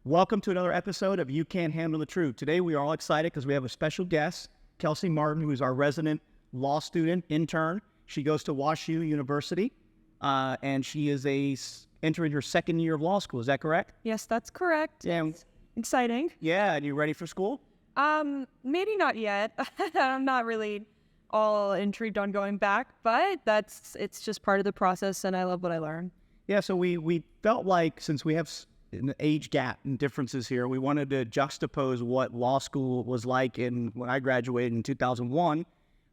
Welcome to another episode of You Can't Handle the Truth. Today we are all excited because we have a special guest, Kelsie Martin, who is our resident law student intern. She goes to WashU University, and she is entering her second year of law school. Is that correct? Yes, that's correct. Yeah. It's exciting. Yeah, and you ready for school? Maybe not yet. I'm not really all intrigued on going back, but it's just part of the process, and I love what I learn. Yeah, so we felt like since we have an age gap and differences here, we wanted to juxtapose what law school was like when I graduated in 2001.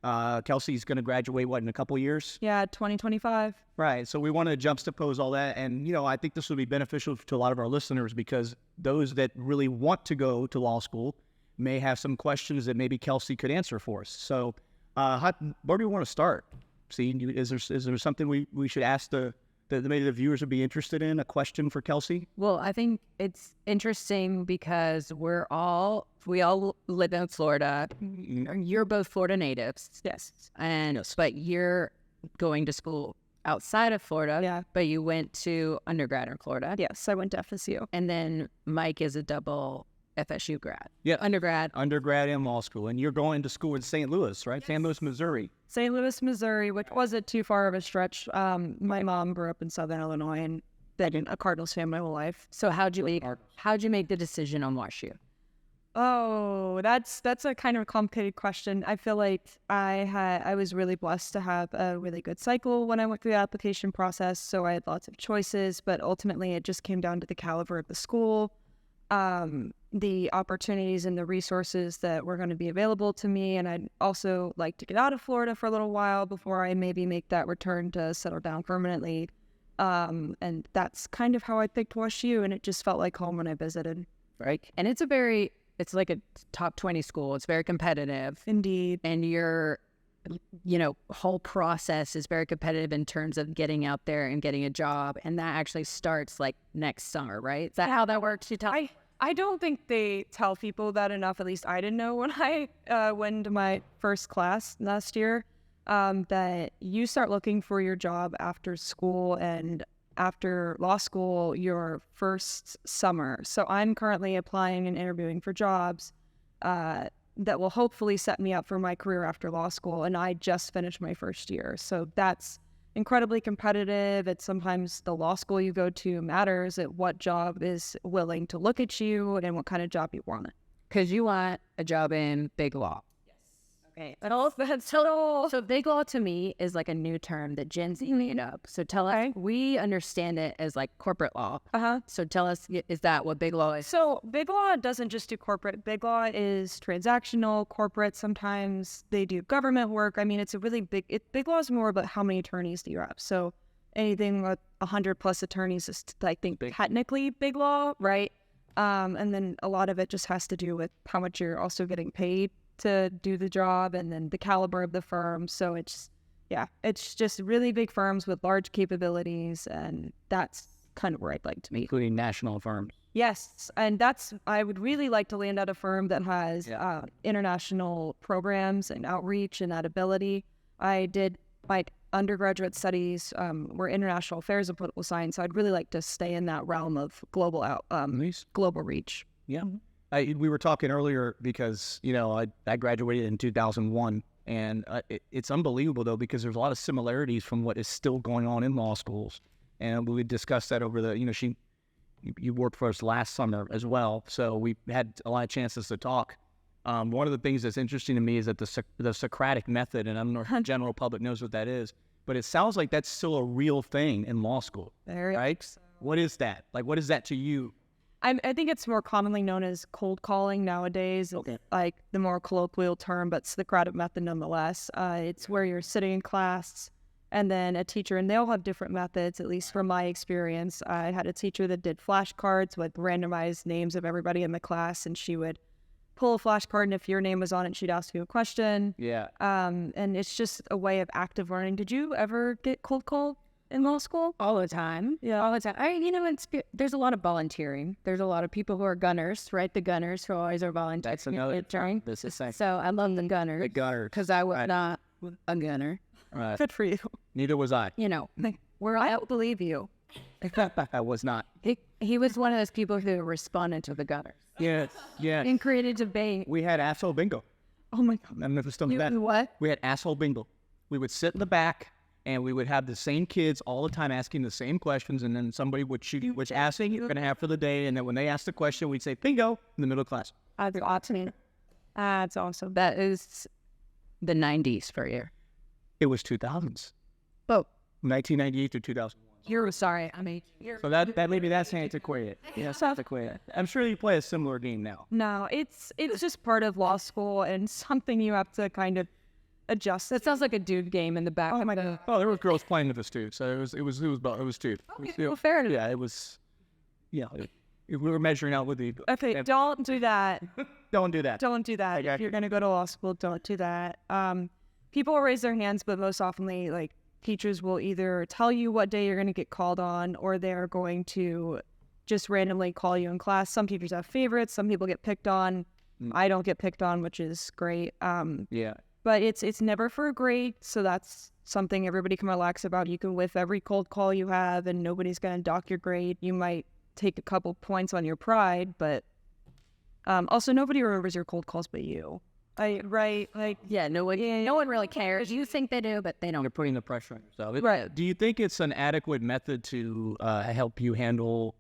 Kelsey's going to graduate, in a couple years? Yeah, 2025. Right, so we want to juxtapose all that, and, I think this will be beneficial to a lot of our listeners because those that really want to go to law school may have some questions that maybe Kelsie could answer for us. So where do we want to start? See, is there something we should ask that maybe the viewers would be interested in, a question for Kelsie? Well, I think it's interesting because we all live in Florida. You're both Florida natives. Yes. But you're going to school outside of Florida. Yeah. But you went to undergrad in Florida. Yes, I went to FSU. And then Mike is a double FSU grad. Yeah. Undergrad And law school. And you're going to school in St. Louis, right? Yes. St. Louis, Missouri. St. Louis, Missouri, which wasn't too far of a stretch. My mom grew up in Southern Illinois and been in a Cardinals fan my whole life. So how'd you make the decision on WashU? Oh, that's a kind of a complicated question. I feel like I was really blessed to have a really good cycle when I went through the application process. So I had lots of choices, but ultimately it just came down to the caliber of the school, the opportunities and the resources that were going to be available to me. And I'd also like to get out of Florida for a little while before I maybe make that return to settle down permanently. And that's kind of how I picked WashU, and it just felt like home when I visited. Right. And it's like a top 20 school. It's very competitive. Indeed. And your, whole process is very competitive in terms of getting out there and getting a job. And that actually starts like next summer, right? Is that how that works? I don't think they tell people that enough. At least I didn't know when I went to my first class last year, that you start looking for your job after school and after law school your first summer. So I'm currently applying and interviewing for jobs that will hopefully set me up for my career after law school. And I just finished my first year. So that's incredibly competitive. It's sometimes the law school you go to matters at what job is willing to look at you and what kind of job you want. Because you want a job in big law. Okay. So big law to me is like a new term that Gen Z made up. So tell us, we understand it as like corporate law. So tell us, is that what big law is? So big law doesn't just do corporate. Big law is transactional, corporate. Sometimes they do government work. I mean, it's a really big law is more about how many attorneys do you have. So anything with 100 plus attorneys is, I think, technically big law, right? And then a lot of it just has to do with how much you're also getting paid to do the job, and then the caliber of the firm. So it's just really big firms with large capabilities, and that's kind of where I'd like to be. Including national firms. Yes, and I would really like to land at a firm that has international programs and outreach and that ability. I did my undergraduate studies were international affairs and political science, so I'd really like to stay in that realm of global reach. Yeah. We were talking earlier because, I graduated in 2001, and it's unbelievable, though, because there's a lot of similarities from what is still going on in law schools. And we discussed that over you worked for us last summer as well, so we had a lot of chances to talk. One of the things that's interesting to me is that the Socratic method, and I don't know if the general public knows what that is, but it sounds like that's still a real thing in law school, right? So. What is that? Like, what is that to you? I think it's more commonly known as cold calling nowadays. Okay. It's like the more colloquial term, but Socratic method nonetheless. It's where you're sitting in class and then a teacher, and they all have different methods, at least from my experience. I had a teacher that did flashcards with randomized names of everybody in the class, and she would pull a flashcard, and if your name was on it, she'd ask you a question. Yeah. And it's just a way of active learning. Did you ever get cold called in law school? All the time. Yeah. All the time. There's a lot of volunteering. There's a lot of people who are gunners, right? The gunners who always are volunteering. That's another term. This is saying. So I love the gunners. The gunners. Because I was not a gunner. Good for you. Neither was I. Where I don't believe you. I was not. He was one of those people who responded to the gutters. Yes, yeah. And created debate. We had asshole bingo. Oh my God. I don't know if it's still You that. what? We had asshole bingo. We would sit in the back, and we would have the same kids all the time asking the same questions, and then somebody would shoot which asking you're going to have for the day, and then when they asked the question, we'd say bingo in the middle of class. That's awesome. That's awesome. That is the 90s for you. It was 2000s. Oh, 1998 to 2001. you're sorry. I mean, So that maybe that's antiquated. Yeah, it's antiquated. I'm sure you play a similar game now. No, it's just part of law school and something you have to kind of adjust. that sounds like a dude game in the back. Oh my God. Oh, there were girls playing with us too. So it was two. Well, fair enough. Yeah, it was. Yeah, we were measuring out with the. Okay, don't do that. Don't do that. Don't do that. If you're going to go to law school, don't do that. People will raise their hands, but most oftenly, like, teachers will either tell you what day you're going to get called on, or they're going to just randomly call you in class. Some teachers have favorites. Some people get picked on. I don't get picked on, which is great. Yeah. But it's never for a grade, so that's something everybody can relax about. You can whiff every cold call you have, and nobody's going to dock your grade. You might take a couple points on your pride, but also nobody remembers your cold calls but you. Right? Like, Yeah, no one really cares. You think they do, but they don't. You're putting the pressure on yourself. Right. Do you think it's an adequate method to help you handle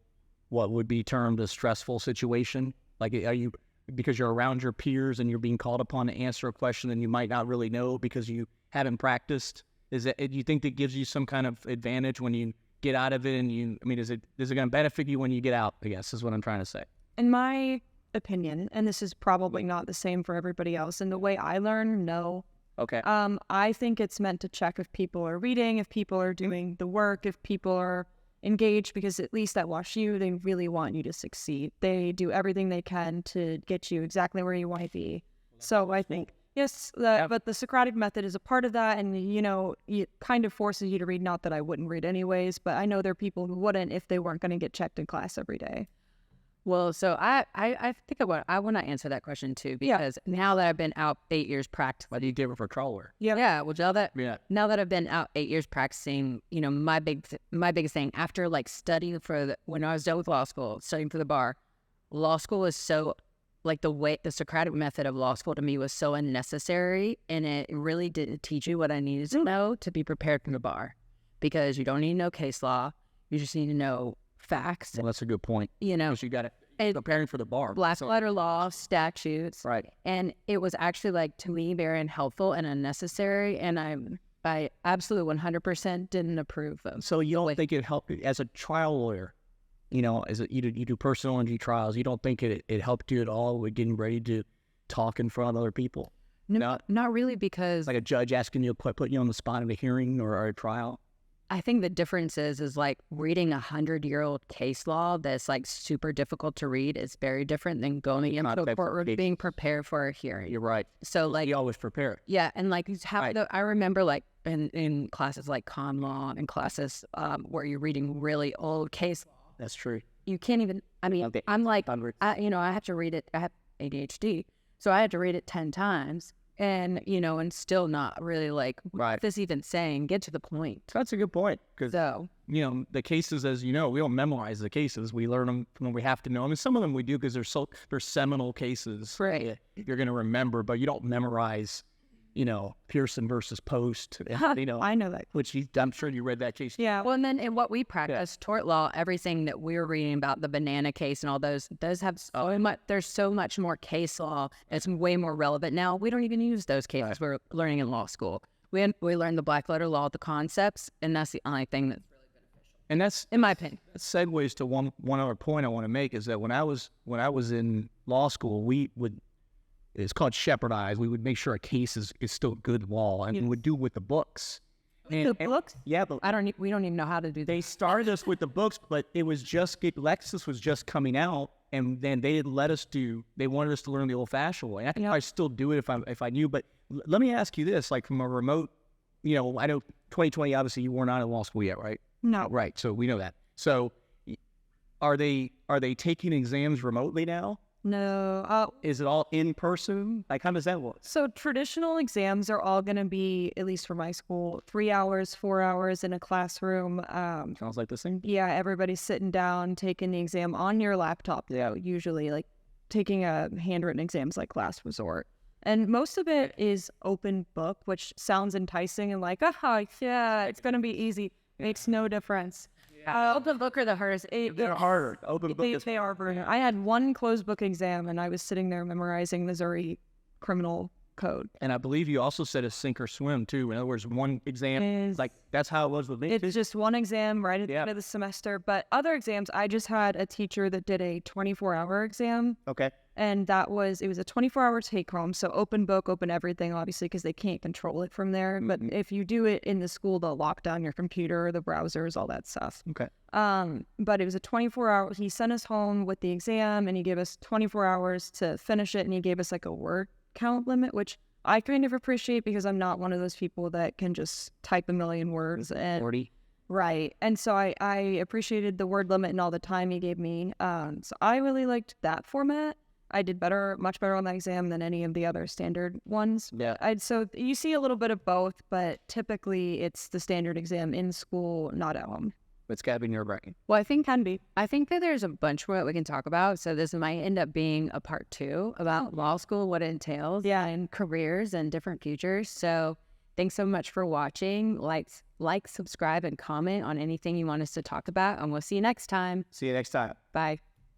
what would be termed a stressful situation? Like, are you, because you're around your peers and you're being called upon to answer a question and you might not really know because you haven't practiced? Do you think that gives you some kind of advantage when you get out of it? And is it going to benefit you when you get out? I guess is what I'm trying to say. in my opinion, and this is probably not the same for everybody else, and the way I learn, no. Okay. I think it's meant to check if people are reading, if people are doing the work, if people are engaged, because at least at WashU, they really want you to succeed. They do everything they can to get you exactly where you want to be. So I think, yes, but the Socratic method is a part of that, and, it kind of forces you to read. Not that I wouldn't read anyways, but I know there are people who wouldn't if they weren't going to get checked in class every day. Well, so I think I want to answer that question too, because now that I've been out 8 years practicing. What do you give it for trial work? Yeah. Well, now that I've been out 8 years practicing, my biggest thing after studying when I was done with law school, studying for the bar, law school is so, the Socratic method of law school to me was so unnecessary, and it really didn't teach you what I needed to know to be prepared for the bar, because you don't need to know case law, you just need to know facts. Well, that's a good point. Because you got it preparing for the bar. Black letter law, statutes. Right. And it was actually, to me, very unhelpful and unnecessary. And I absolutely 100% didn't approve of. So you don't think it helped as a trial lawyer? As you do personal injury trials, you don't think it helped you at all with getting ready to talk in front of other people? No, not really, because like a judge asking you to put you on the spot at a hearing or a trial? I think the difference is reading 100-year-old case law that's super difficult to read is very different than going into a courtroom being prepared for a hearing. You're right. So you always prepare. Yeah, and I remember in classes like con law and classes where you're reading really old case law. That's true. You can't even. I mean, I'm I have to read it. I have ADHD, so I had to read it 10 times. And, and still not really right. this even saying, get to the point. That's a good point. Because, the cases, as you know, we don't memorize the cases. We learn them when we have to know them. And some of them we do because they're seminal cases. Right. You're going to remember, but you don't memorize, Pearson versus Post. I know that. Which I'm sure you read that case. Yeah. Well, and then in what we practice, tort law, everything that we're reading about, the banana case and all those have so much, there's so much more case law. It's way more relevant now. We don't even use those cases we're learning in law school. We learn the black letter law, the concepts, and that's the only thing that's really beneficial. And that's, in my opinion. That segues to one other point I want to make is that when I was in law school, it's called shepherdized. We would make sure a case is still good law, and we would do with the books. The books? Yeah, but we don't even know how to do that. They started us with the books, but it was Lexus was just coming out, and then they wanted us to learn the old-fashioned way. I think I still do it if I knew. But let me ask you this: from a remote, I know 2020. Obviously, you were not in law school yet, right? No. Right. So we know that. So are they taking exams remotely now? No. Is it all in person? Like, how does that work? So traditional exams are all going to be, at least for my school, 3 hours, 4 hours in a classroom. Sounds like this thing. Yeah, everybody's sitting down, taking the exam on your laptop, though, usually, like taking a handwritten exams like last resort. And most of it is open book, which sounds enticing and like, yeah, it's going to be easy. Makes no difference. Open book are the hardest. They're harder. Open book. They are burning. I had one closed book exam, and I was sitting there memorizing Missouri criminal code. And I believe you also said a sink or swim too. In other words, one exam, like that's how it was with me. It's just one exam right at the end of the semester. But other exams, I just had a teacher that did a 24-hour exam. Okay. And it was a 24-hour take home. So open book, open everything, obviously, because they can't control it from there. But if you do it in the school, they'll lock down your computer, the browsers, all that stuff. Okay. But it was a 24-hour. He sent us home with the exam, and he gave us 24 hours to finish it. And he gave us like a word count limit, which I kind of appreciate because I'm not one of those people that can just type a million words. And 40. Right. And so I appreciated the word limit and all the time he gave me. So I really liked that format. I did much better on that exam than any of the other standard ones. Yeah. So you see a little bit of both, but typically it's the standard exam in school, not at home. It's got to be nerve-wracking. Well, I think that there's a bunch more that we can talk about. So this might end up being a part 2 about law school, what it entails, and careers and different futures. So thanks so much for watching. Like, subscribe, and comment on anything you want us to talk about. And we'll see you next time. See you next time. Bye.